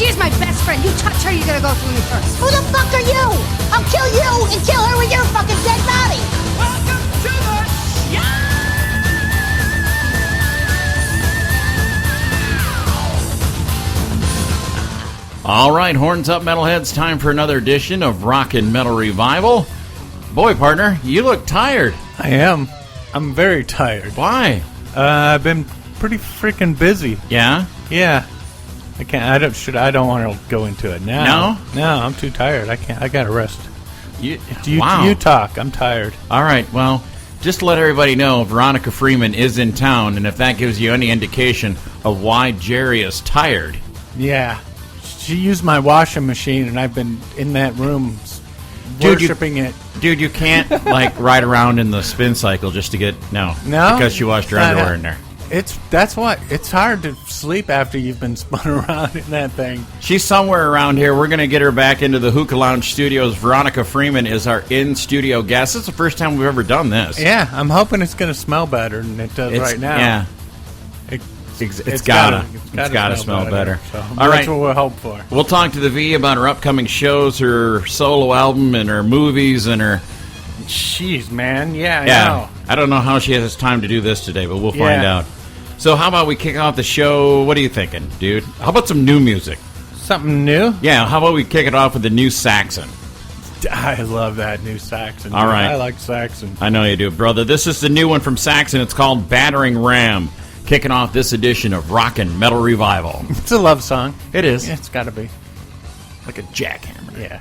She is my best friend. You touch her, you're gonna go through me first. Who the fuck are you? I'll kill you and kill her with your fucking dead body. Welcome to the show! All right, horns up, metalheads. Time for another edition of Rockin' Metal Revival. Boy, partner, you look tired. I am. I'm very tired. Why? I've been pretty freaking busy. Yeah? Yeah. I can't. I don't want to go into it now. No? No, I'm too tired. I can't. I gotta rest. Wow. You talk. I'm tired. All right, well, just to let everybody know, Veronica Freeman is in town, and if that gives you any indication of why Jerry is tired. Yeah. She used my washing machine, and I've been in that room worshiping it. Dude, you can't, ride around in the spin cycle just to get... No. Because she washed her underwear in there. That's what. It's hard to sleep after you've been spun around in that thing. She's somewhere around here. We're going to get her back into the Hookah Lounge studios. Veronica Freeman is our in-studio guest. It's the first time we've ever done this. Yeah, I'm hoping it's going to smell better than it does right now. Yeah. It's gotta smell better. So all that's right, what we'll hope for. We'll talk to the V about her upcoming shows, her solo album, and her movies, and her... Jeez, man. Yeah, I know. I don't know how she has time to do this today, but we'll find out. So how about we kick off the show? What are you thinking, dude? How about some new music? Something new? Yeah, how about we kick it off with the new Saxon? I love that new Saxon. All right. I like Saxon. I know you do, brother. This is the new one from Saxon. It's called Battering Ram. Kicking off this edition of Rockin' Metal Revival. It's a love song. It is. Yeah, it's got to be. Like a jackhammer. Yeah.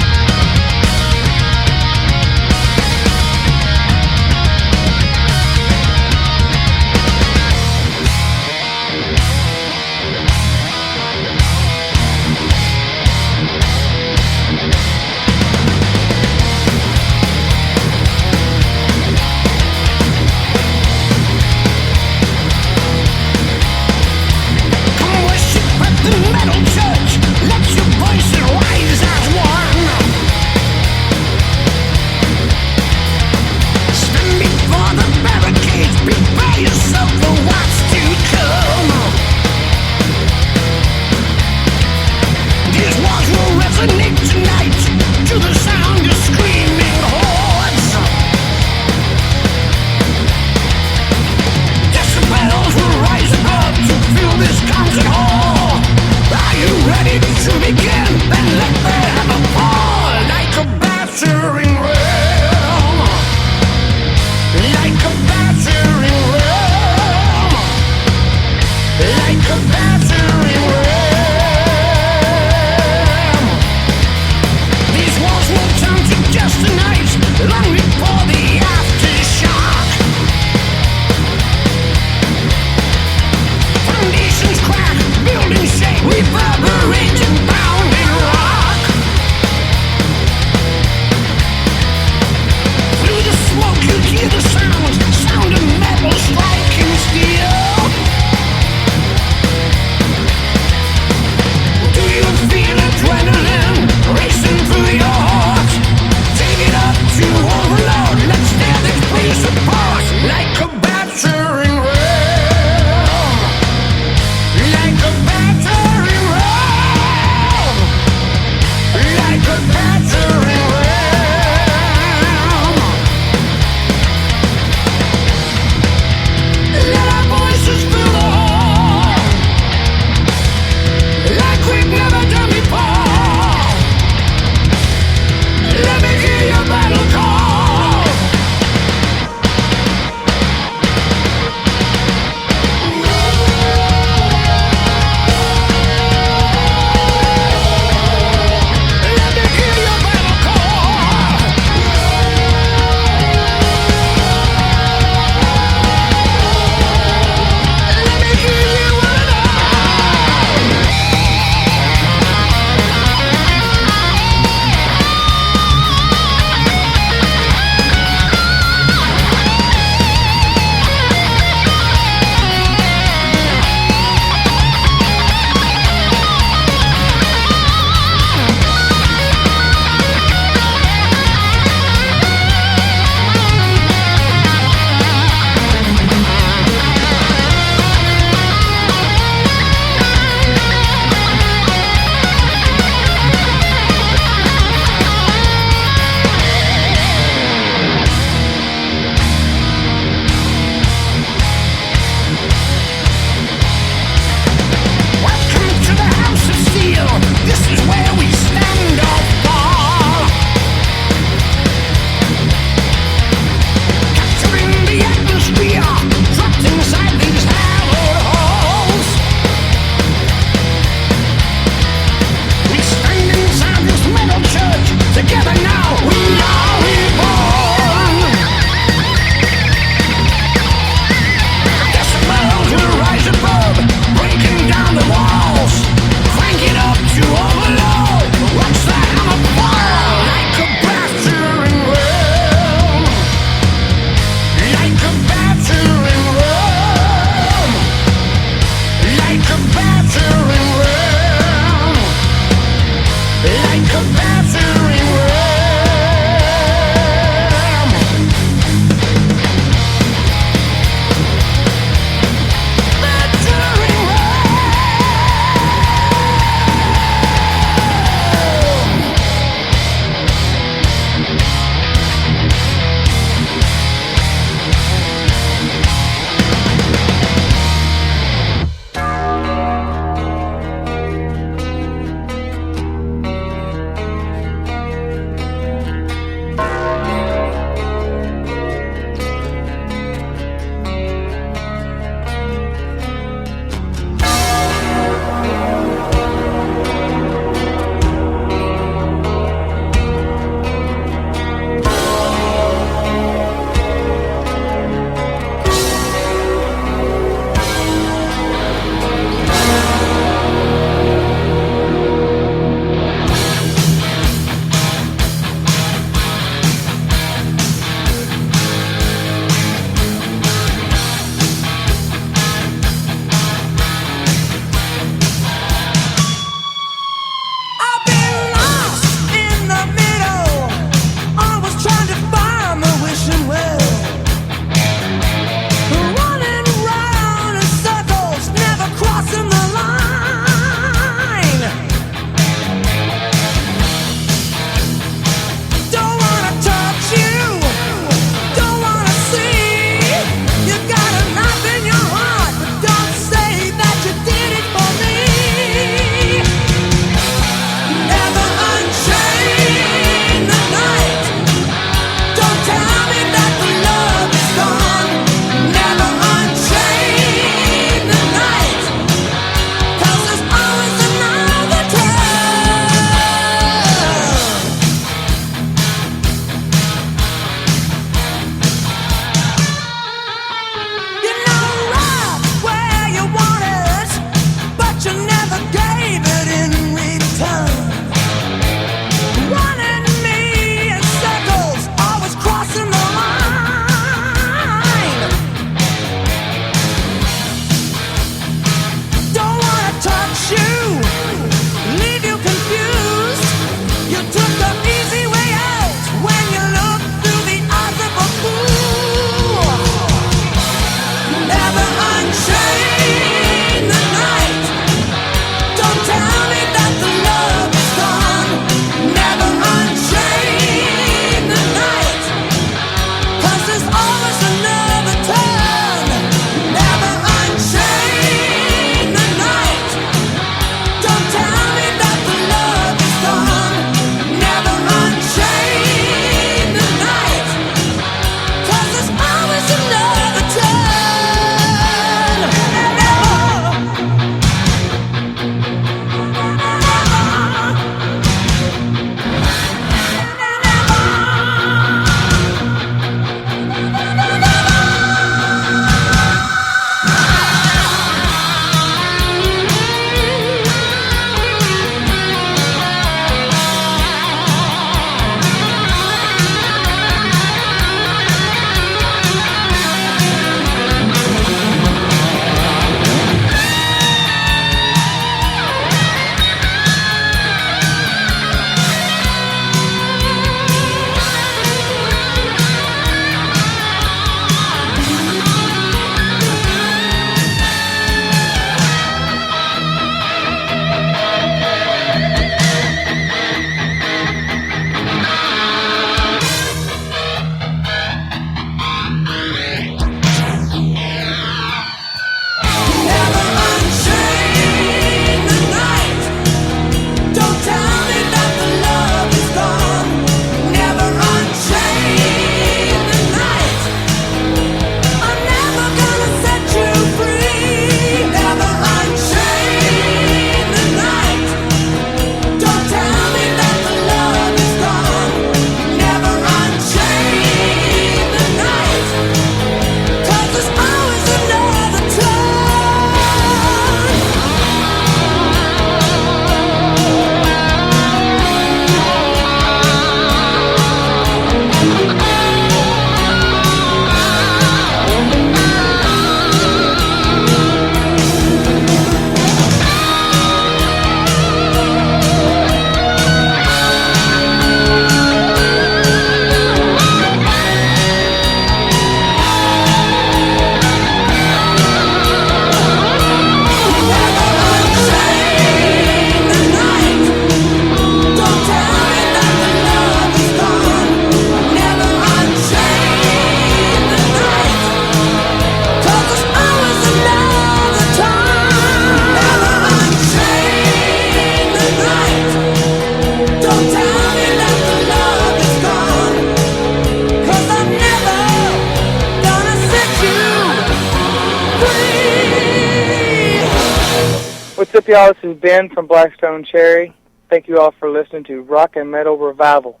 up, y'all? This is Ben from Blackstone Cherry. Thank you all for listening to Rock and Metal Revival.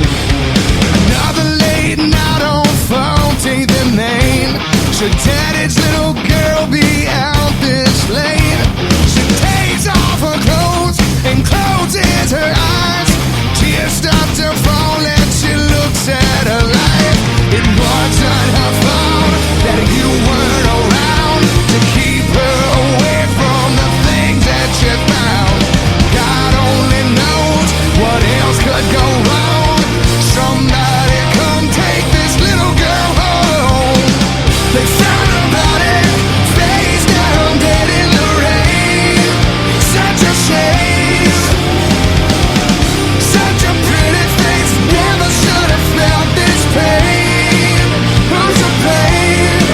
Another late night on phone, take the name. Should daddy's little girl be out this late? She takes off her clothes and closes her eyes. Tears start to fall and she looks at her life. It wasn't her fault that you weren't around to keep her away from the things that she found. God only knows what else could go wrong. Somebody come take this little girl home. They found her body face down, dead in the rain. Such a shame. Such a pretty face, never should have felt this pain. Who's to blame?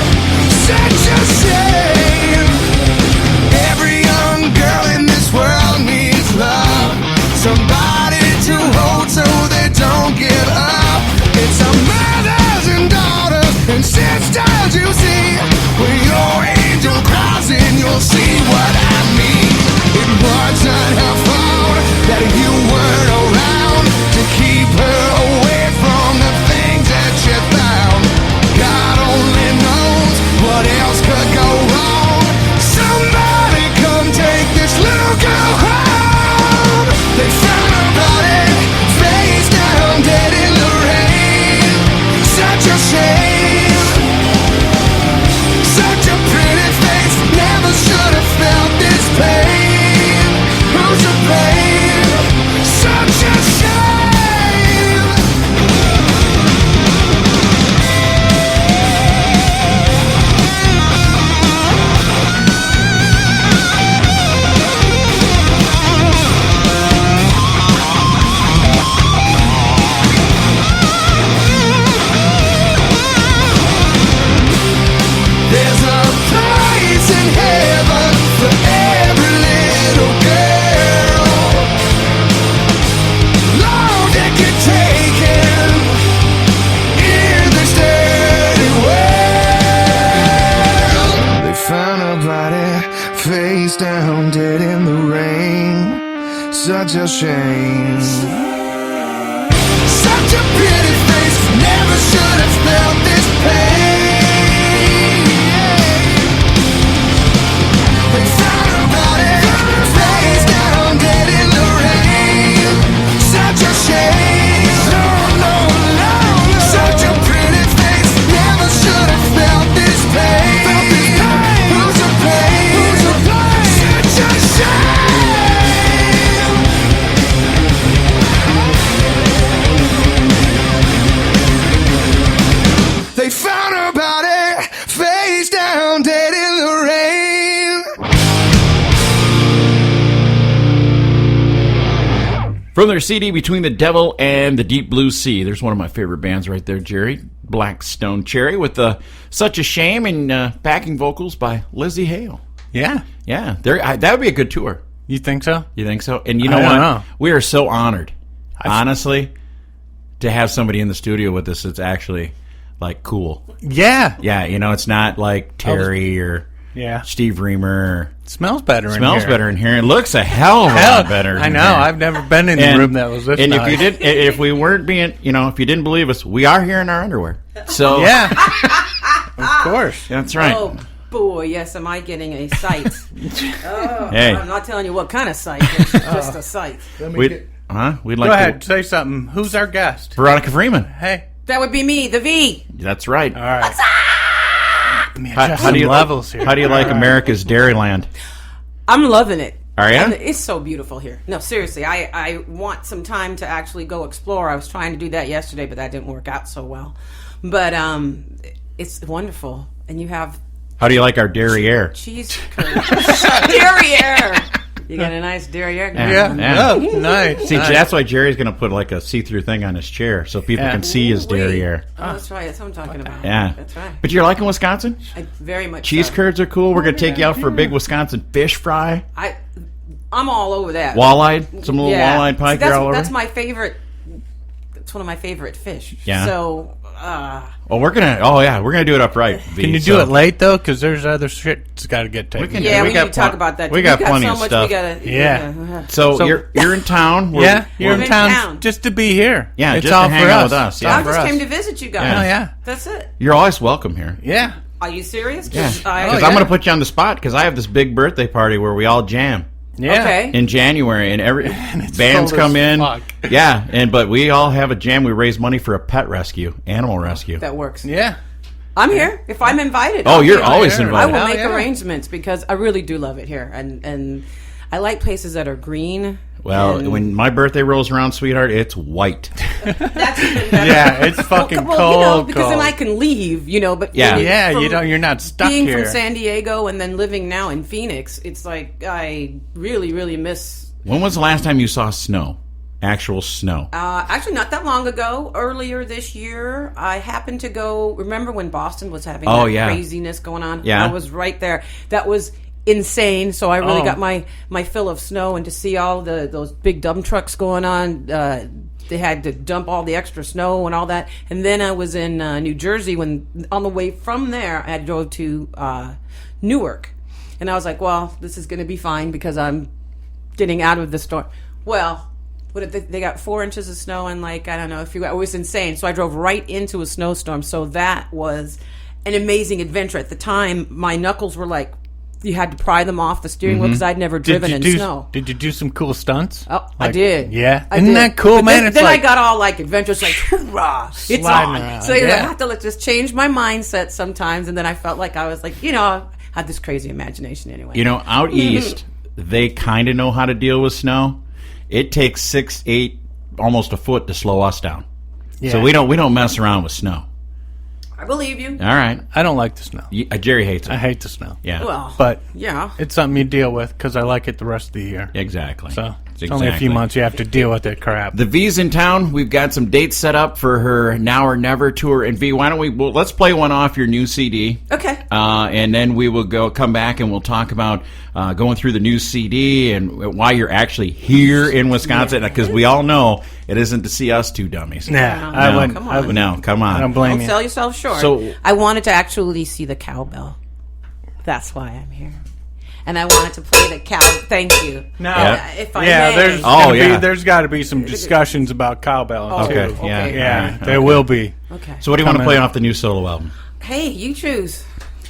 Such a shame. Every young girl in this world needs love. Somebody to hold so they don't give up. It's our mothers and daughters and sisters you see. When your angel cries in, you'll see what I mean. It wasn't her fault that you weren't around to keep her away from the things that she found. God only knows what else could go wrong. Somebody come take this little girl home. They found her body face down, dead in the rain. Such a shame. Such a pretty face, never should have felt this pain. Who's to blame? Such a shame. There's a place in heaven for every little girl. Long they get taken in this dirty world. They found her body face down, dead in the rain. Such a shame. Such a pretty face, never should have felt this pain. They found her body face down, dead in the rain. Such a shame. Such a pretty face, never should have felt this pain. Who's to blame? Such a shame. They found her body face down, dead in the rain. From their CD Between the Devil and the Deep Blue Sea, there's one of my favorite bands right there, Jerry. Blackstone Cherry with Such a Shame and backing vocals by Lizzie Hale. Yeah. Yeah, that would be a good tour. You think so? You think so? And you know I what? don't know. We are so honored, honestly, to have somebody in the studio with us that's actually, like, cool. Yeah. Yeah, it's not like Terry or Yeah. Steve Reamer. It smells better in here. Smells better in here. It looks a hell of a lot better. I in know. here. I've never been in a room that was this And nice. if we weren't being, if you didn't believe us, we are here in our underwear. So Yeah. Of course. that's right. Oh boy, yes, am I getting a sight? Oh, Hey. I'm not telling you what kind of sight. It's just a sight. We'd like Go to. ahead. Say something. Who's our guest? Veronica Freeman. Hey. That would be me, the V. That's right. All right. Let me How, adjust how do you some levels here. How do you like America's Dairyland? I'm loving it. Are ya? It's so beautiful here. No, seriously, I want some time to actually go explore. I was trying to do that yesterday, but that didn't work out so well. But it's wonderful. And you have How do you like our derriere? cheese curds. Derriere. You got a nice derriere going. Yeah. Oh, nice. See, nice. that's why Jerry's going to put like a see-through thing on his chair so people can see his Wait. derriere. Oh, that's right. That's what I'm talking about. Yeah. That's right. But you're liking Wisconsin? I very much Cheese so. curds are cool. We're going to take you out for a big Wisconsin fish fry. I'm all over that. Walleye. Some little walleye pike See, you're all over. That's my favorite. That's one of my favorite fish. Yeah. So, Well, we're gonna do it upright. Can you do it late though? Because there's other shit that's got to get taken. can- yeah, we we got need to talk pl- about that. we got plenty so of much stuff. We gotta, Yeah. So, So- you're in town. Yeah, you're we're in in town, town. just to be here. Yeah, it's just to all hang for out us. with us, It's yeah. all I for just us. came to visit you guys. Oh yeah, That's it. You're always welcome here. yeah. Are you serious? Yeah, Because I- because I'm going to put you on the spot because I have this big birthday party where we all jam Yeah. Okay. in January, and every it's bands cold come as in. fuck. Yeah, but we all have a jam. We raise money for a pet rescue, animal rescue. That works. Yeah. I'm here. If I'm invited. Oh, I'll you're be always here. invited. I will Hell make yeah. arrangements because I really do love it here, and I like places that are green. Well, and- when my birthday rolls around, sweetheart, it's white. that's even better. Yeah, it's fucking well, cold. because then cold. I can leave, But Yeah. Yeah, from you don't. You're not stuck being here. from San Diego and then living now in Phoenix, it's like I really, really miss. When was the last time you saw snow? Actual snow? Actually, not that long ago. Earlier this year, I happened to go. Remember when Boston was having that yeah. craziness going on? Yeah. I was right there. That was insane. So I really Oh. got my fill of snow, and to see all those big dump trucks going on. They had to dump all the extra snow and all that. And then I was in New Jersey when, on the way from there, I had to go to Newark, and I was like, well, this is going to be fine because I'm getting out of the storm. Well. They got 4 inches of snow and I don't know it was insane. So I drove right into a snowstorm. So that was an amazing adventure. At the time, my knuckles were you had to pry them off the steering wheel because I'd never driven in snow. Did you do some cool stunts? Oh, I did. Yeah, I isn't did. that cool, But man? Then, It's then like I got all adventurous, hoorah, it's Sliding on. around, So I yeah. have to just change my mindset sometimes. And then I felt like I was I had this crazy imagination anyway. Out east, they kind of know how to deal with snow. It takes 6, 8, almost a foot to slow us down. Yeah. So we don't mess around with snow. I believe you. All right. I don't like the snow. Jerry hates it. I hate the snow. Yeah. Well, But yeah. it's something you deal with because I like it the rest of the year. Exactly. So it's only a few months you have to deal with that crap. The V's in town. We've got some dates set up for her Now or Never tour. And V, why don't let's play one off your new CD. Okay. And then we will come back and we'll talk about going through the new CD and why you're actually here in Wisconsin. Because we all know it isn't to see us two dummies. Nah, I No, wouldn't. come I on. wouldn't. No, come on. I don't blame Don't you. sell yourself short. So- I wanted to actually see the cowbell. That's why I'm here. And I wanted to play the cow. Thank you. No. Yeah. If I Yeah, may. there's there's got to be some discussions about cowbell. Okay, too. yeah. Yeah, All right, there okay. will be. Okay. So what do you want to Coming play up. off the new solo album? Hey, you choose.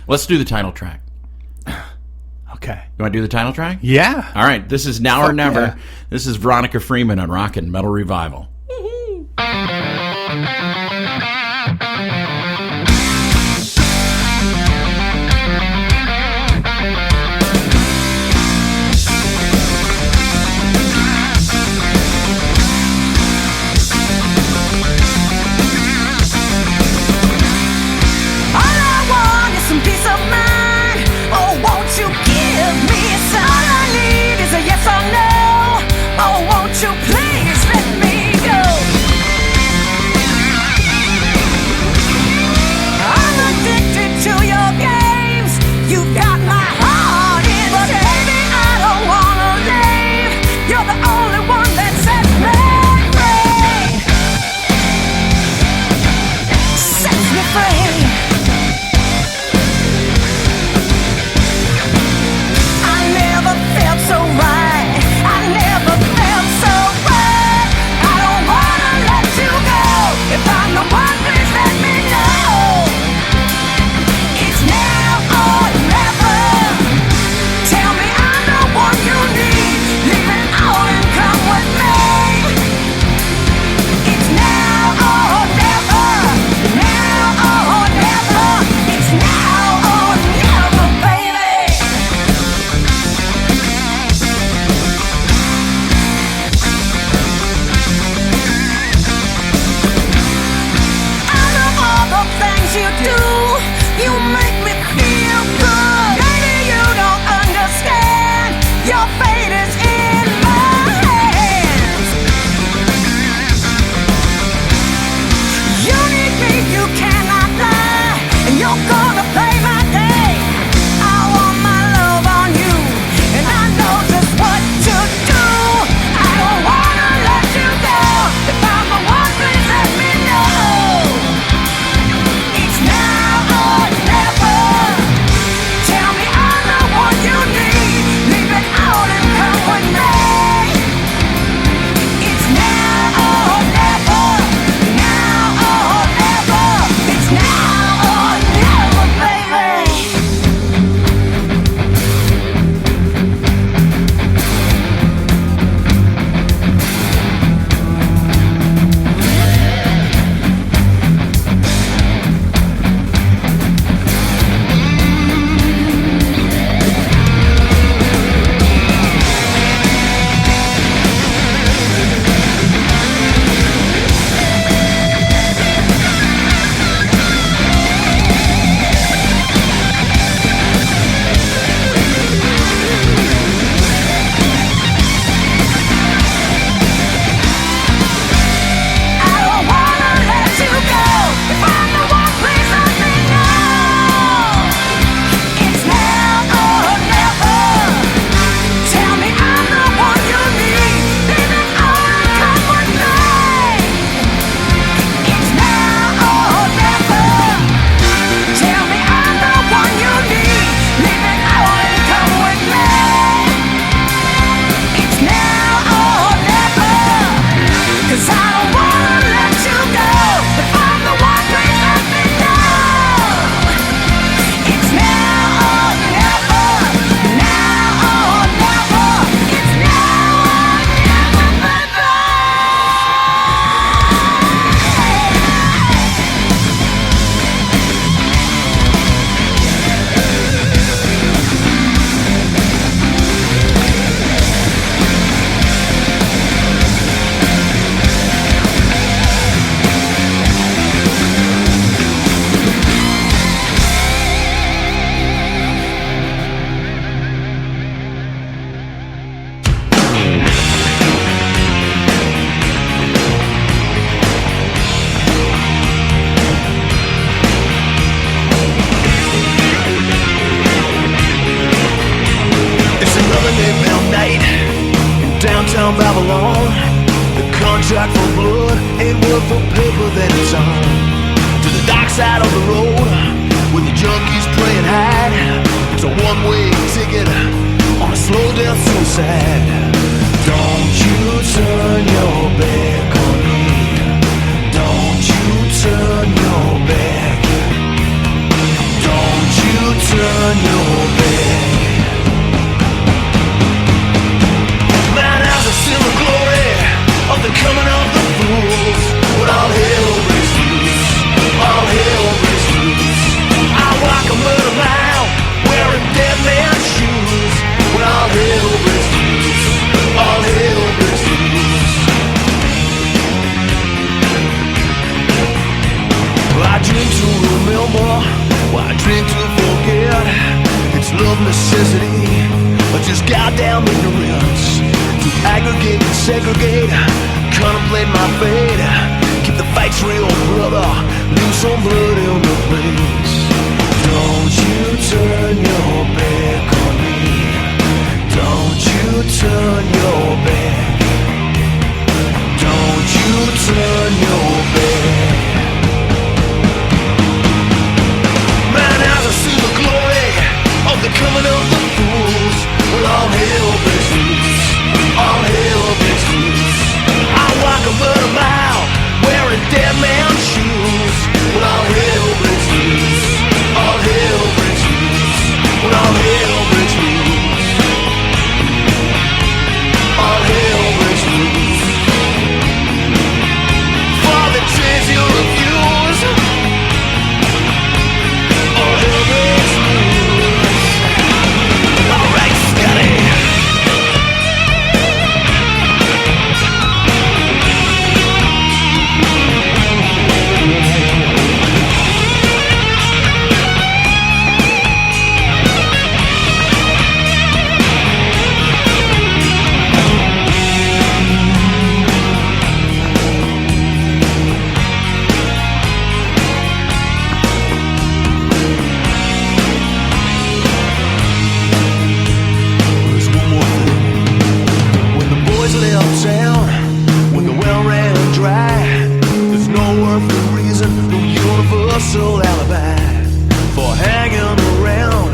Let's do the title track. Okay. You want to do the title track? Yeah. All right. This is Now or Fuck Never. yeah. This is Veronica Freeman on Rockin' Metal Revival. All I want is some peace of mind. Oh, won't you give me? It's all I need is a yes or no. Oh, won't you please let me go? town Babylon. The contract for blood ain't worth the paper that it's on. To the dark side of the road, where the junkies playing hide. It's a one-way ticket on a slow death suicide. Don't you turn your back on me. Don't you turn your back. Don't you turn your back. Man, as I see the glory of the coming of the fools, when all hell breaks loose, all hell breaks loose. I walk a murder mile wearing dead man's shoes. When all hell breaks loose, all hell breaks loose. Well, I drink to remember, well, I drink to forget. It's love necessity, or just goddamn ignorance. To aggregate and segregate, contemplate my fate. Keep the fights real, brother. Leave some blood in the place. Don't you turn your back on me. Don't you turn your back. Don't you turn your back. Man, as I see the glory of the coming of the fools, well, all hell breaks loose, all hell breaks loose. I walk a murder mile wearing dead man's shoes. Well, all hell breaks loose, all hell breaks loose. Well, all hell breaks loose, all hell breaks loose. For the trades you refuse, all hell breaks loose. All right, Scotty. There's one more thing. When the boys left town, when the well ran dry, there's no earthly reason, no universal alibi for hanging around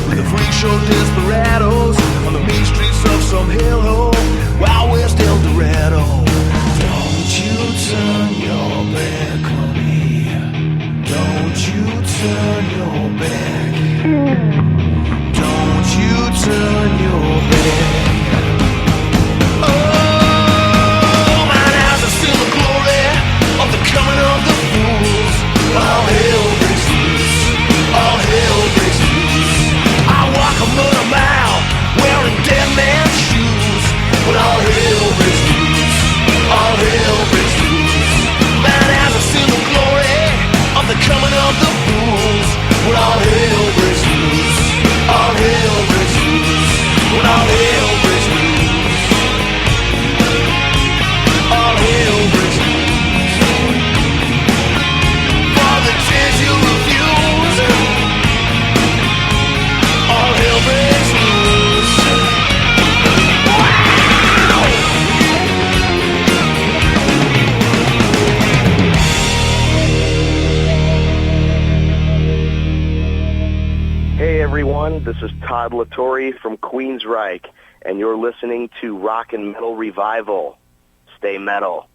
with the freak show desperados on the mean streets of some hellhole, Wild West El Dorado. Don't you turn your back on me. Don't you turn your back. Don't you turn your back. Oh, mine eyes are still the glory of the coming of the fools. All hell breaks loose, all hell breaks loose. I walk a murder mile wearing dead man's shoes. When all hell breaks loose, all hell breaks loose. Mine eyes are still the glory of the coming of the fools. When all hell breaks loose, all hell breaks loose. When all hell breaks loose, all hell breaks loose. For the chance you refuse, all hell breaks loose. Wow! Hey everyone, this is Todd Latore from Queensryche, and you're listening to Rock and Metal Revival. Stay metal.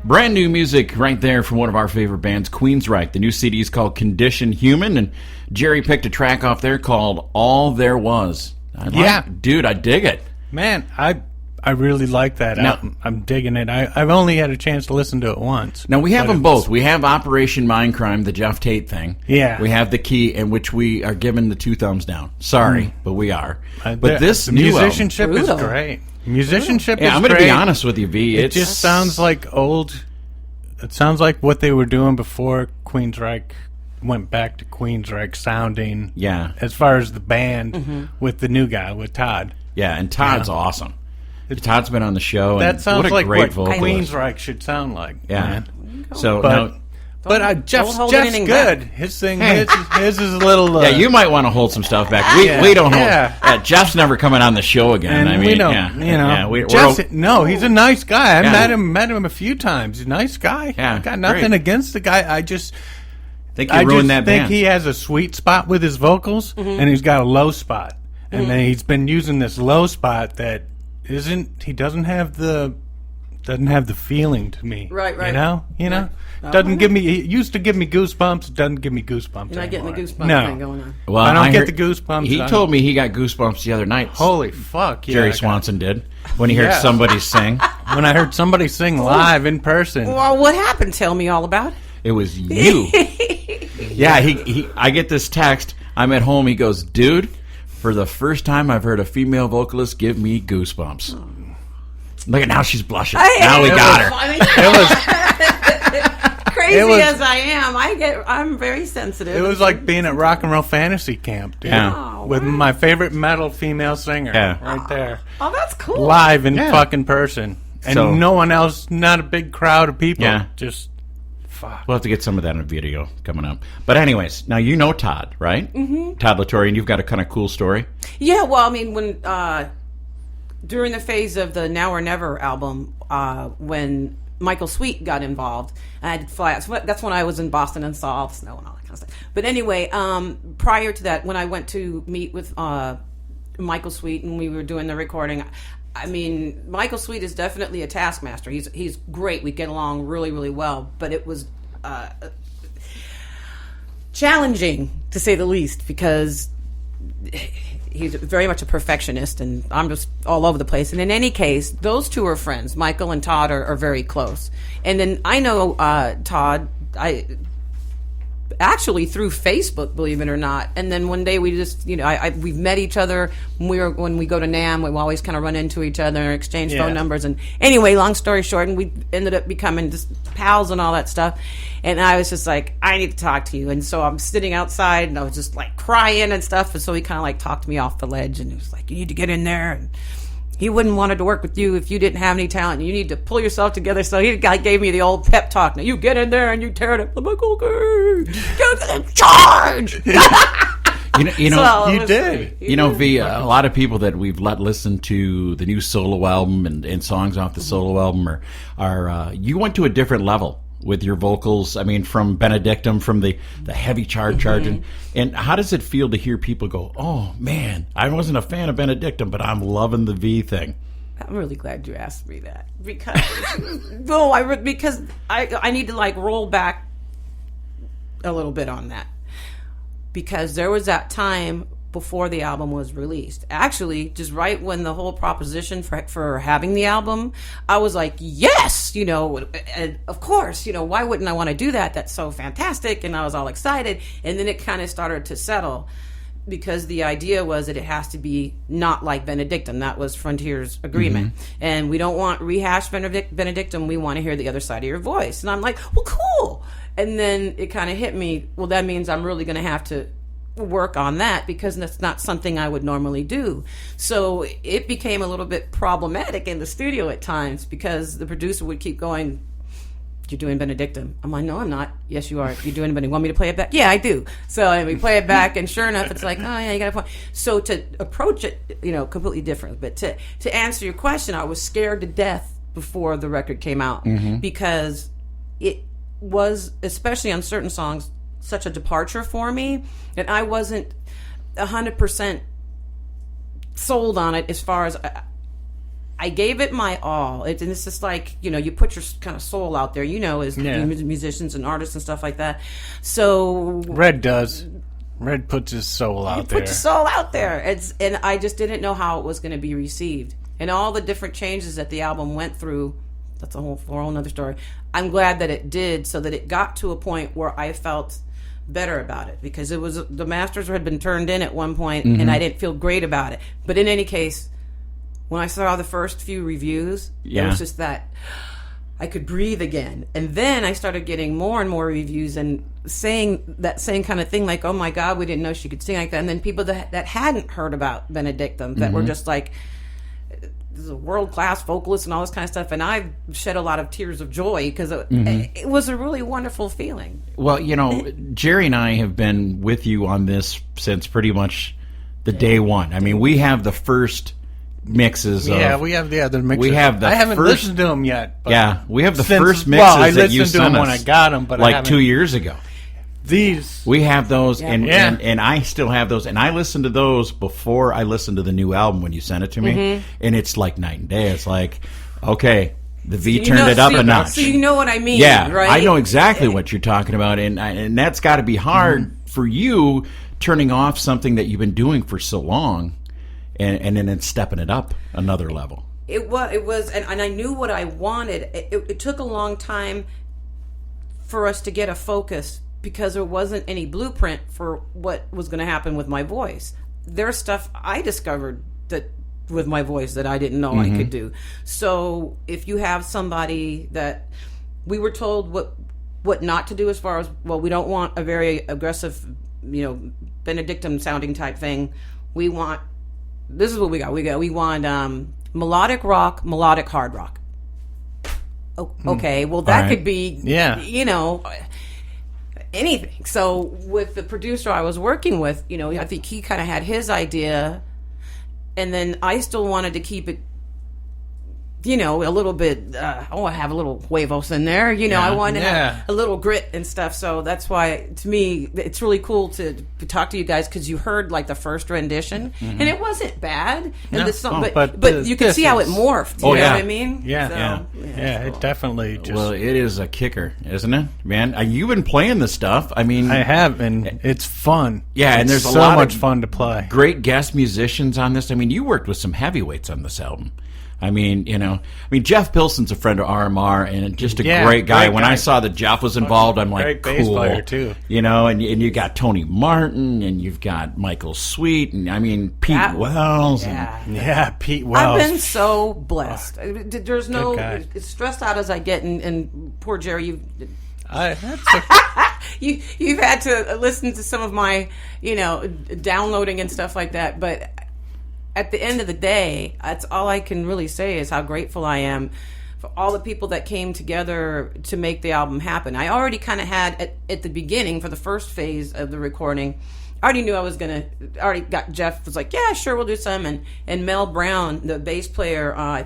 Brand new music right there from one of our favorite bands, Queensryche. The new CD is called Condition Human, and Jerry picked a track off there called All There Was. Dude, I dig it. Man, I really like that album. I'm digging it. I've only had a chance to listen to it once. Now, we have them both. We have Operation Mindcrime, the Jeff Tate thing. Yeah. We have The Key, in which we are given the 2 thumbs down. Sorry, but we are. But this the new musicianship album, is great. Musicianship is I'm going to great. be honest with you, V. It just sounds like old. It sounds like what they were doing before Queensryche went back to Queensryche sounding. Yeah. As far as the band with the new guy, with Todd. Yeah, and Todd's awesome. Todd's been on the show. And That sounds what a like great what vocalist. Queensryche should sound like. Yeah. Man. So But- now, Jeff's hold anything good. back. His thing, his is a little. yeah, you might want to hold some stuff back. We don't hold. Jeff's never coming on the show again. And I mean, we don't, yeah, we're no, he's a nice guy. I Yeah. met him a few times. He's a nice guy. Yeah, I got nothing great. against the guy. I just think you ruined that think band. he has a sweet spot with his vocals, and he's got a low spot, and then he's been using this low spot that isn't. He doesn't have the feeling to me. Right. You know. Doesn't give me. It used to give me goosebumps. It doesn't give me goosebumps. You're not getting the anymore. goosebump thing going on. Well, I don't get heard- the goosebumps. He told me he got goosebumps the other night. Holy fuck! Yeah, Jerry Swanson did when he heard Yeah. somebody sing. When I heard somebody sing live in person. Well, what happened? Tell me all about it. It was you. Yeah, he. I get this text. I'm at home. He goes, dude, for the first time I've heard a female vocalist give me goosebumps. Look at now, she's blushing. Now we got her. It was. Crazy It was- as I am, I'm very sensitive. It was like being at Rock and Roll Fantasy Camp, dude. Yeah. Oh, With wow. my favorite metal female singer, Yeah. right there, Oh, that's cool. live in Yeah. fucking person, and So- no one else, not a big crowd of people. Yeah. Just fuck. We'll have to get some of that in a video coming up. But anyways, now you know Todd, right? Mm-hmm. Todd Latore, and you've got a kind of cool story. Yeah, well, I mean, when during the phase of the Now or Never album, when Michael Sweet got involved, I had to fly out. So that's when I was in Boston and saw all the snow and all that kind of stuff. But anyway, prior to that, when I went to meet with Michael Sweet and we were doing the recording, I mean, Michael Sweet is definitely a taskmaster. He's great. We get along really, really well. But it was challenging, to say the least, because he's very much a perfectionist, and I'm just all over the place. And in any case, those two are friends. Michael and Todd are very close. And then I know Todd, actually through Facebook, believe it or not. And then one day we just, we've met each other when we go to NAMM. We always kind of run into each other and exchange phone numbers. And anyway, long story short, and we ended up becoming just pals and all that stuff. And I was just like, I need to talk to you. And so I'm sitting outside and I was just like crying and stuff. And so he kind of like talked me off the ledge and he was like, you need to get in there. And he wouldn't want to work with you if you didn't have any talent. You need to pull yourself together. So he gave me the old pep talk. Now you get in there and you tear it up. I'm like, okay, get in charge. You know, So it you was did. sweet. You know, V, a lot of people that we've let listen to the new solo album and songs off the solo album are you went to a different level with your vocals. I mean, from Benedictum, from the heavy charging. And how does it feel to hear people go, oh, man, I wasn't a fan of Benedictum, but I'm loving the V thing? I'm really glad you asked me that because because I need to like roll back a little bit on that, because there was that time before the album was released. Actually, just right when the whole proposition for having the album, I was like, yes, and of course, why wouldn't I want to do that? That's so fantastic. And I was all excited. And then it kind of started to settle, because the idea was that it has to be not like Benedictum. That was Frontier's agreement. And we don't want rehashed Benedictum. We want to hear the other side of your voice. And I'm like, well, cool. And then it kind of hit me, well, that means I'm really going to have to work on that, because that's not something I would normally do. So it became a little bit problematic in the studio at times, because the producer would keep going, you're doing Benedictum. I'm like, no, I'm not. Yes, you are. You're doing Benedictum. Want me to play it back? Yeah, I do. So and we play it back, and sure enough, it's like, oh yeah, you got a point. So to approach it, completely different. But to answer your question, I was scared to death before the record came out, because it was, especially on certain songs, such a departure for me, and I wasn't 100% sold on it. As far as I gave it my all. And it's just like, you put your kind of soul out there, as musicians and artists and stuff like that. So Red does. Red puts his soul out there. Put your soul out there. And I just didn't know how it was going to be received. And all the different changes that the album went through, that's a whole other story. I'm glad that it did, so that it got to a point where I felt better about it, because the masters had been turned in at one point, and I didn't feel great about it. But in any case, when I saw the first few reviews, it was just that I could breathe again. And then I started getting more and more reviews and saying that same kind of thing, like, oh my God, we didn't know she could sing like that. And then people that hadn't heard about Benedictum, that were just like, this is a world-class vocalist and all this kind of stuff. And I shed a lot of tears of joy, because it was a really wonderful feeling. Well, Jerry and I have been with you on this since pretty much the day one. I mean, we have the first mixes. We have the other mixes. We have I haven't listened to them yet. But we have the first mixes that you sent us when I got them, but like 2 years ago. We have those, and I still have those, and I listened to those before I listened to the new album when you sent it to me, and it's like night and day. It's like, okay, the V turned it up a notch. So you know what I mean, right? I know exactly what you're talking about, and that's got to be hard for you, turning off something that you've been doing for so long, and then stepping it up another level. It was, and I knew what I wanted. It took a long time for us to get a focus, because there wasn't any blueprint for what was going to happen with my voice. There's stuff I discovered that with my voice that I didn't know I could do. So if you have somebody that we were told what not to do, as far as, well, we don't want a very aggressive, Benedictum sounding type thing. We want, this is what we got. We want melodic rock, melodic hard rock. Okay, well, that could be, anything. So with the producer I was working with, I think he kind of had his idea, and then I still wanted to keep it, a little bit, I want to have a little huevos in there, I want to have a little grit and stuff. So that's why, to me, it's really cool to talk to you guys, because you heard like the first rendition, and it wasn't bad. And the song, but you can see how it morphed. You know what I mean? Yeah, it definitely just... Well, it is a kicker, isn't it, man? You've been playing this stuff. I mean... I have, and it's fun. Yeah, and there's so a lot much of fun to play. Great guest musicians on this. I mean, you worked with some heavyweights on this album. I mean, Jeff Pilson's a friend of RMR and just a great guy. When I saw that Jeff was involved, I'm like, great bass cool. player too. And you got Tony Martin, and you've got Michael Sweet, and I mean Pete Wells. Pete Wells. I've been so blessed. There's no, as stressed out as I get, and poor Jerry, you've had to listen to some of my, downloading and stuff like that, but at the end of the day, that's all I can really say, is how grateful I am for all the people that came together to make the album happen. I already kind of had, at the beginning, for the first phase of the recording, I already knew I was going to, already got, Jeff was like, yeah, sure, we'll do some. And Mel Brown, the bass player,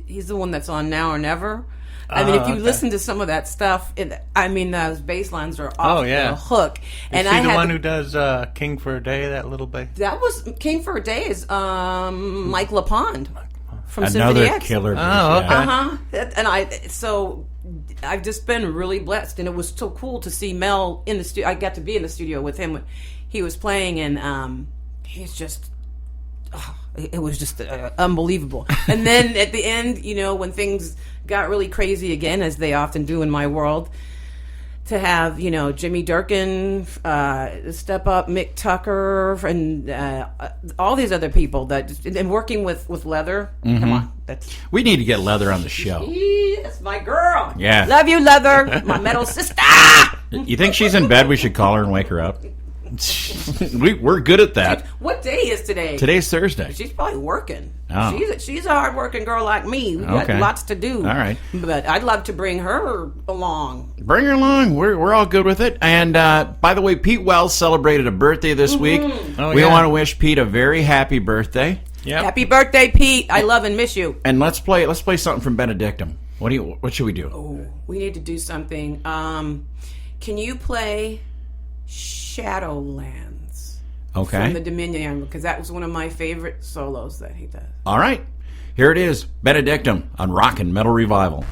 he's the one that's on Now or Never. I mean, if you listen to some of that stuff, those bass lines are off the hook. Is he the one who does King for a Day, that little bass? That was King for a Day is Mike LaPond from Another Symphony X. killer bass. Oh, okay. So I've just been really blessed, and it was so cool to see Mel in the studio. I got to be in the studio with him when he was playing, and he's just... it was just unbelievable. And then at the end, when things got really crazy again, as they often do in my world, to have, Jimmy Durkin step up, Mick Tucker, and all these other people and working with Leather. Come on. We need to get Leather on the show. That's my girl. Yeah. Love you, Leather, my metal sister. You think she's in bed? We should call her and wake her up. We're good at that. What day is today? Today's Thursday. She's probably working. Oh. She's a hard-working girl like me. We've got lots to do. All right. But I'd love to bring her along. Bring her along. We're all good with it. And by the way, Pete Wells celebrated a birthday this week. We want to wish Pete a very happy birthday. Yep. Happy birthday, Pete. I love and miss you. And let's play something from Benedictum. What should we do? Oh, we need to do something. Can you play Shadowlands? Okay. From the Dominion, because that was one of my favorite solos that he does. All right. Here it is, Benedictum on Rock and Metal Revival.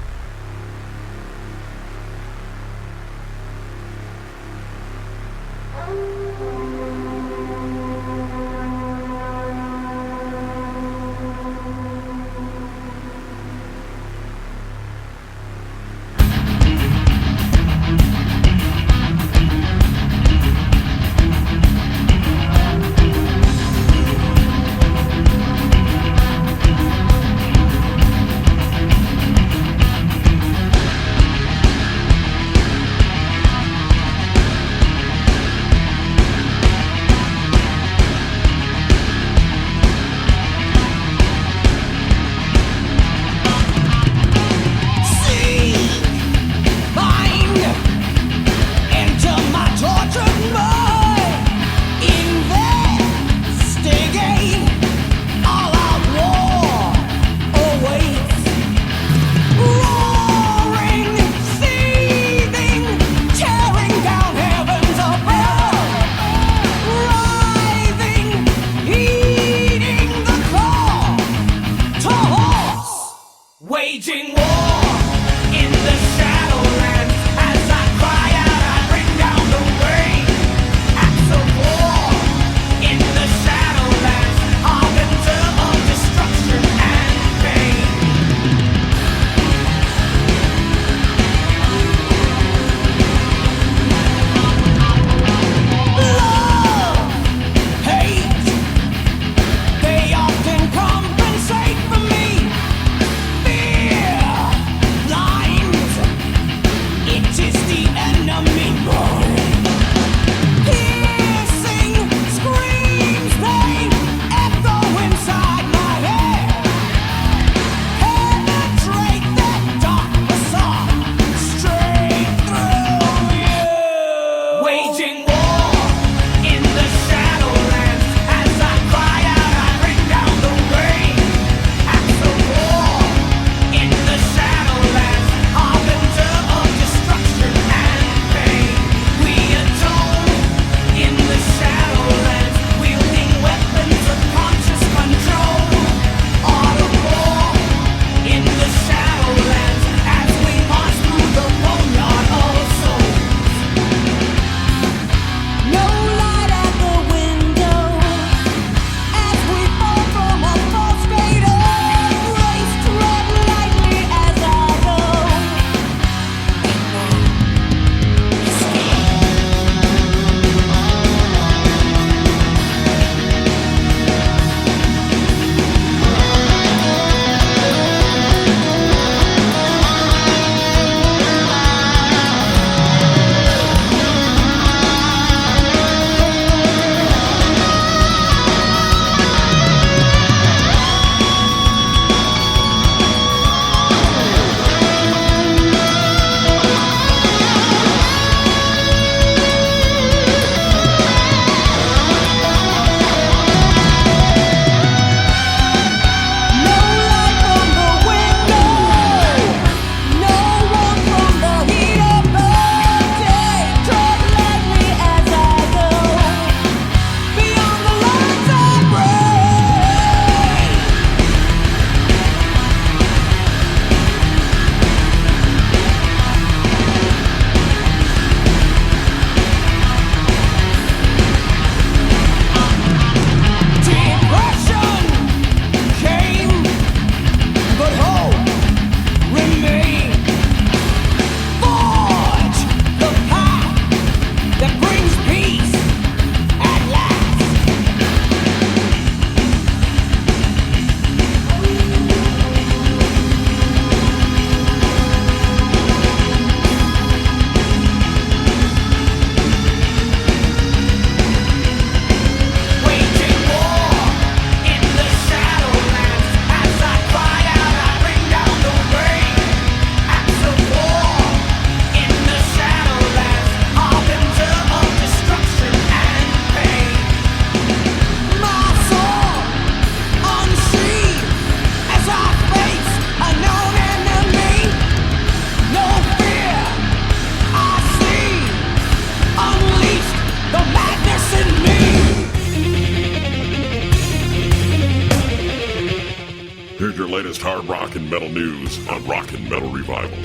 latest hard rock and metal news on Rock and Metal Revival.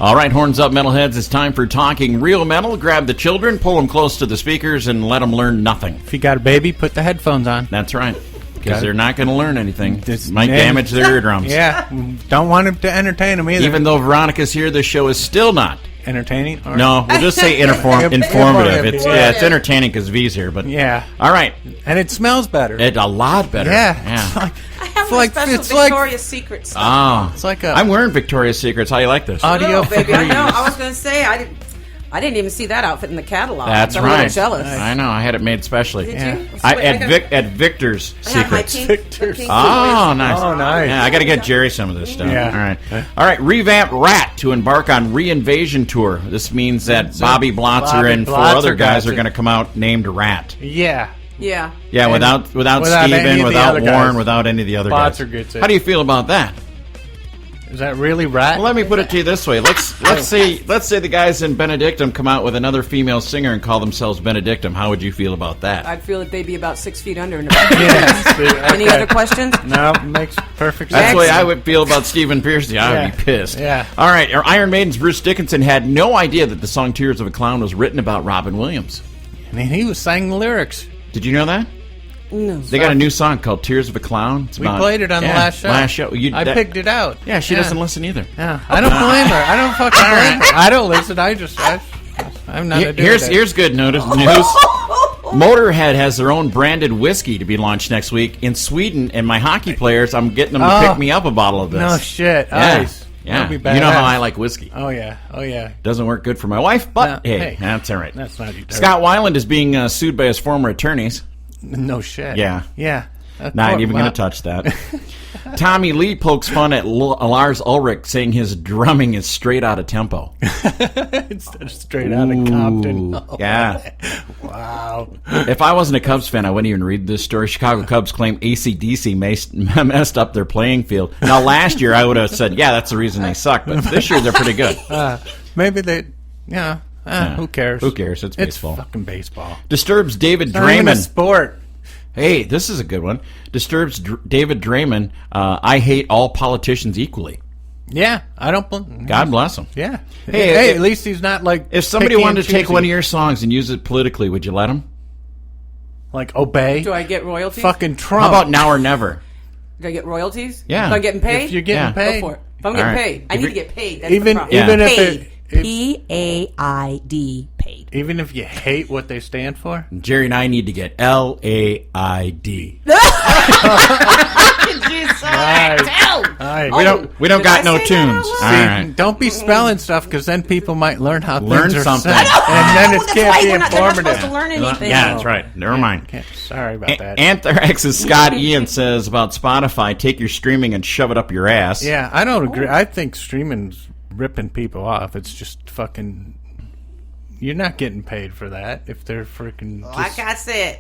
All right, horns up, metalheads. It's time for Talking Real Metal. Grab the children, pull them close to the speakers, and let them learn nothing. If you got a baby, put the headphones on. That's right. Because they're not going to learn anything. This might damage their eardrums. Yeah, don't want him to entertain them either. Even though Veronica's here, this show is still not entertaining? Or? No, we'll just say informative. It's entertaining because V's here. But yeah. All right. And it smells better. It's a lot better. Yeah. I have a special Victoria's Secret stuff. Oh. It's like I'm wearing Victoria's Secrets. How you like this? Audio baby. I know. I was going to say, I didn't even see that outfit in the catalog. That's I'm right. a little jealous. I know. I had it made specially. Did you? At Victor's Secrets. Victor's. Oh, nice. Oh, nice. Yeah, I got to get Jerry some of this stuff. Yeah. All right. Revamp Rat to embark on Reinvasion tour. This means that Bobby Blotzer and 4 other guys are going to come out named Rat. Yeah. Yeah. Yeah, without Steven, without Warren, without any of the other guys. How do you feel about that? Is that really Rat? Well, let me put it to you this way. Let's say the guys in Benedictum come out with another female singer and call themselves Benedictum. How would you feel about that? I'd feel that they'd be about 6 feet under. Yeah. Any other questions? No, makes perfect sense. That's the way I would feel about Stephen Pearcy. I would be pissed. Yeah. All right. Our Iron Maiden's Bruce Dickinson had no idea that the song "Tears of a Clown" was written about Robin Williams. I mean, he was singing the lyrics. Did you know that? No. They got a new song called "Tears of a Clown." We played it on the last show. I picked it out. Yeah, she doesn't listen either. Yeah, I don't blame her. I don't fucking blame her. I don't listen. I'm not. Here's good news. Motorhead has their own branded whiskey to be launched next week in Sweden, and my hockey players, I'm getting them to pick me up a bottle of this. No shit. Yeah. Ice. Yeah. You know how I like whiskey. Oh yeah. Doesn't work good for my wife, but hey, that's all right. That's not you. Scott Weiland is being sued by his former attorneys. No shit. Yeah. Not even going to touch that. Tommy Lee pokes fun at Lars Ulrich, saying his drumming is straight out of tempo. Instead of straight out of Compton. Oh, yeah. Wow. If I wasn't a Cubs fan, I wouldn't even read this story. Chicago Cubs claim AC/DC messed up their playing field. Now, last year I would have said, yeah, that's the reason they suck. But this year they're pretty good. Maybe they, who cares? Who cares? It's baseball. It's fucking baseball. Disturbs David It's not even a Draymond. sport. Hey, this is a good one. Disturbs David Draymond. I hate all politicians equally. Yeah, I don't. God bless him. Yeah. Hey, at least he's not like. If somebody wanted to take one of your songs and use it politically, would you let him? Like obey? Do I get royalties? Fucking Trump. How about Now or Never? Do I get royalties? Yeah. If I'm getting paid? If you're getting paid. Go for it. If I'm getting All right. paid. I need to get paid. That's Even the problem. even if paid. it. P-A-I-D. Paid. Even if you hate what they stand for? Jerry and I need to get LAID. We don't got no tunes. All right. Don't be spelling stuff because then people might learn how Learn things are something. said. And then it That's can't why be they're not informative. supposed to learn anything. Yeah, that's right. Never mind. Sorry about that. Anthrax's Scott Ian says about Spotify, take your streaming and shove it up your ass. Yeah, I don't agree. I think streaming's ripping people off. It's just fucking... You're not getting paid for that if they're freaking... Like I said,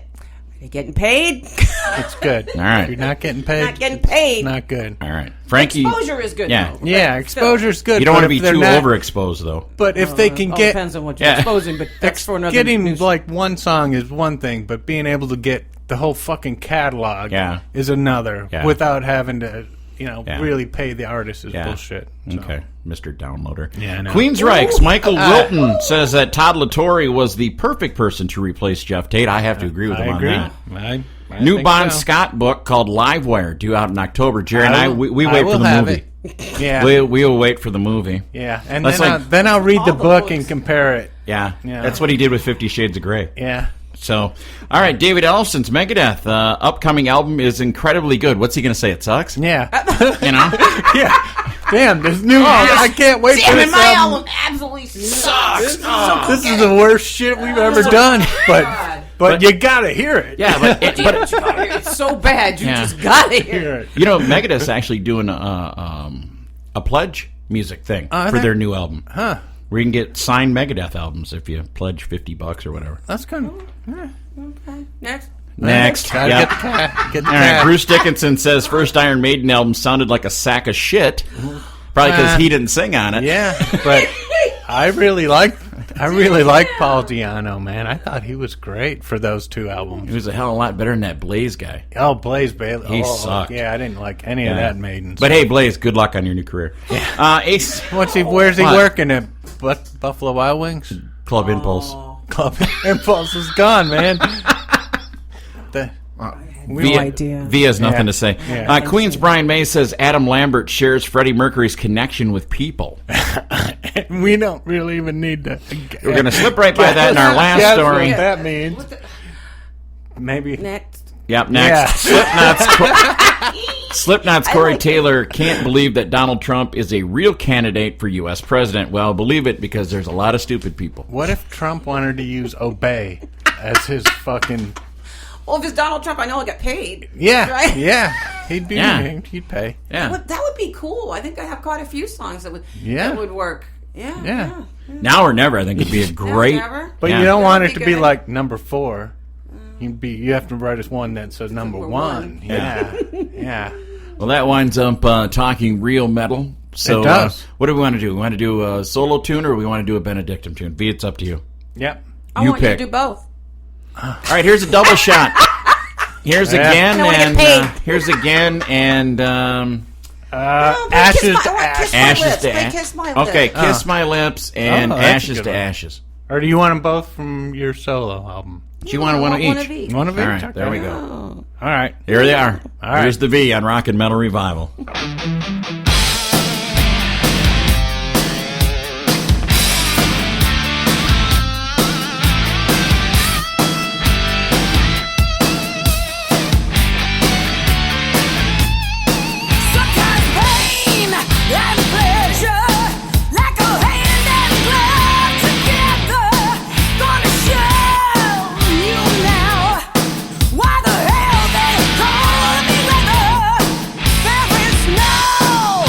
you're getting paid. It's good. All right. If you're not getting paid. Not getting paid. It's not good. All right. Frankie. Exposure is good. Yeah. Though, Yeah, exposure's good. You don't but want to be if they're too not- overexposed, though. But if they can all get... depends on what you're exposing, but that's for another Getting news. like one song is one thing, but being able to get the whole fucking catalog is another without having to, really pay the artist is bullshit. So. Okay, Mr. Downloader. Yeah, I know. Queensryche's Michael Wilton says that Todd LaTorre was the perfect person to replace Jeff Tate. I have to agree with him on that. I New think Bon so. Scott book called Livewire, due out in October. Jerry and I, we wait for the movie. Yeah. We'll wait for the movie. Yeah, and That's then I'll read the book and compare it. Yeah, that's what he did with 50 Shades of Grey. Yeah. So, all right, David Ellefson's Megadeth upcoming album is incredibly good. What's he going to say? It sucks? Yeah. Yeah. Damn, there's new. I can't wait for this my album. absolutely sucks. This is the worst shit we've ever done. But you gotta hear it. Yeah, but It's so bad, you just gotta hear it. Megadeth's actually doing a pledge music thing for their new album. Huh. Where you can get signed Megadeth albums if you pledge $50 or whatever. That's good. Next. Gotta Yep. get the All right, cat. Bruce Dickinson says first Iron Maiden album sounded like a sack of shit. Probably because he didn't sing on it. Yeah, but I really like. I really like Paul Di'Anno, man. I thought he was great for those 2 albums. He was a hell of a lot better than that Blaze guy. Oh, Blaze Bailey. He sucked. Yeah, I didn't like any of that Maiden. But hey, Blaze, good luck on your new career. Ace, where's he working at? Buffalo Wild Wings? Club Impulse. Club Impulse is gone, man. No idea. V has nothing to say. Yeah. Queen's Brian May says Adam Lambert shares Freddie Mercury's connection with people. We don't really even need to. We're going to slip right by that in our last Guess story. what that means. Maybe. Next. Yep, next. Yeah. Slipknot's Corey Taylor can't believe that Donald Trump is a real candidate for U.S. president. Well, believe it, because there's a lot of stupid people. What if Trump wanted to use Obey as his fucking... Well, if it's Donald Trump, I know he'll get paid. Yeah, right? yeah. He'd pay. Yeah. That would be cool. I think I have quite a few songs that would work. Yeah. Now or never, I think it'd be a great... Never. But Yeah. you don't That want would it be to be good. like number 4. You have to write us one that says number one. Yeah. Well, that winds up talking real metal. So, It does. What do we want to do? We want to do a solo tune or we want to do a Benedictine tune? V, it's up to you. Yep. I You want you pick. to do both. All right, here's a double shot. Here's again, I wanna get and paid. here's again, and Ashes to Ashes. ashes to Kiss my ashes. Okay, lips. Kiss My Lips and Oh, that's a Ashes good to one. Ashes. Or do you want them both from your solo album? Do you want one of One each? of each. One of All each? right, there we go. Oh. All right. Here they are. All right. Here's the V on Rock and Metal Revival. Sometimes pain and pleasure, like a hand and glove together, gonna show you now why the hell they call me leather. There is no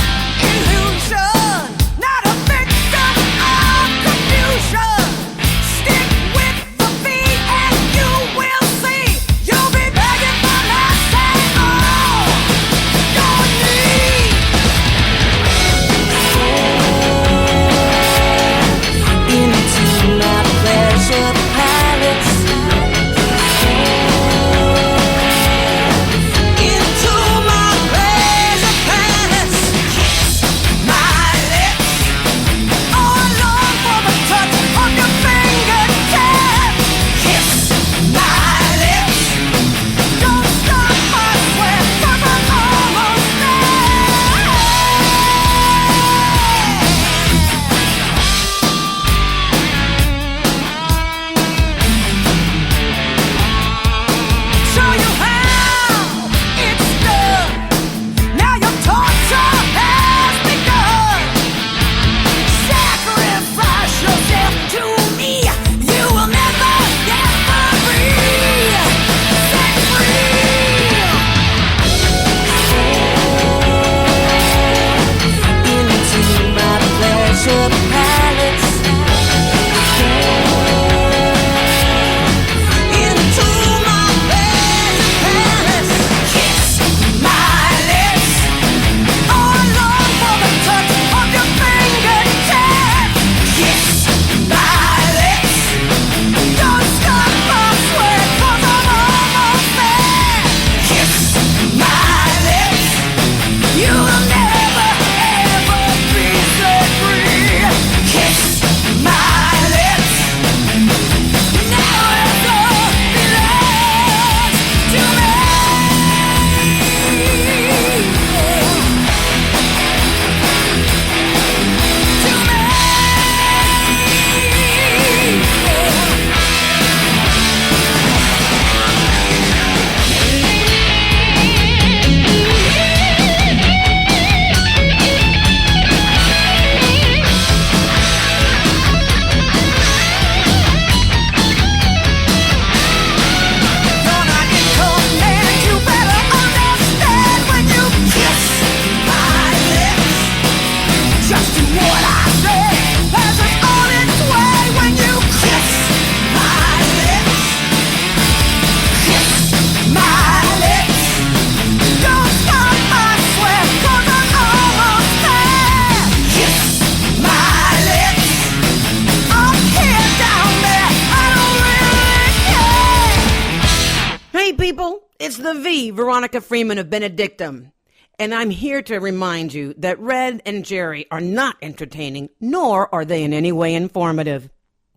the V, Veronica Freeman of Benedictum. And I'm here to remind you that Red and Jerry are not entertaining, nor are they in any way informative.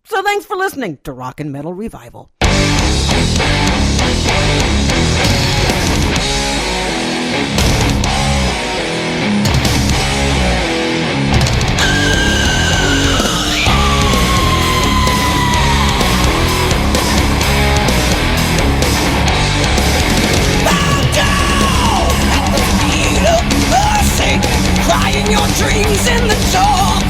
So thanks for listening to Rock and Metal Revival. Crying your dreams in the dark.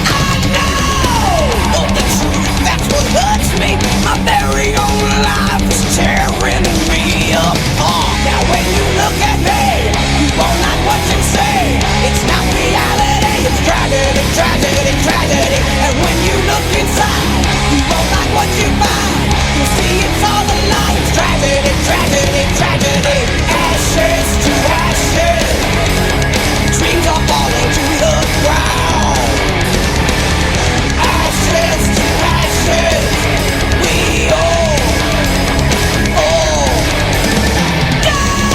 I know the truth, that's what hurts me. My very own life is tearing me apart. Now when you look at me, you won't like what you say. It's not reality, it's tragedy, tragedy, tragedy. And when you look inside, you won't like what you find. You see it's all a lie, it's tragedy, tragedy, tragedy. Ashes to ashes, dreams are falling to the ground. Ashes to ashes, we all die.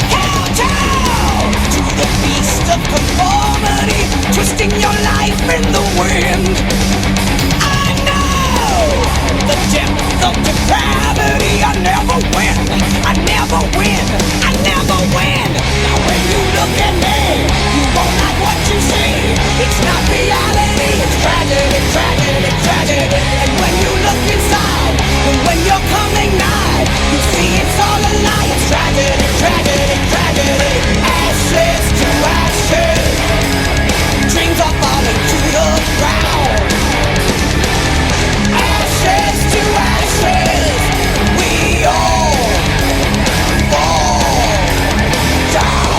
Kowtow to the beast of conformity, twisting your life in the wind. I know the depth of depravity. I never win, I never win, I never win. Now when you look at me, you won't like what you see. It's not reality, it's tragedy, tragedy, tragedy. And when you look inside, and when you're coming nigh, you see it's all a lie. It's tragedy, tragedy, tragedy. Ashes to ashes, dreams are falling to the ground. Ashes to ashes, we all fall down.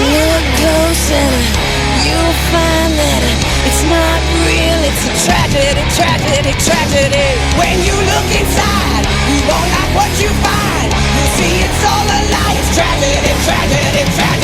Look closer, you'll find that it's not real. It's a tragedy, tragedy, tragedy. When you look inside, you won't like what you find. You see it's all a lie. It's tragedy, tragedy, tragedy.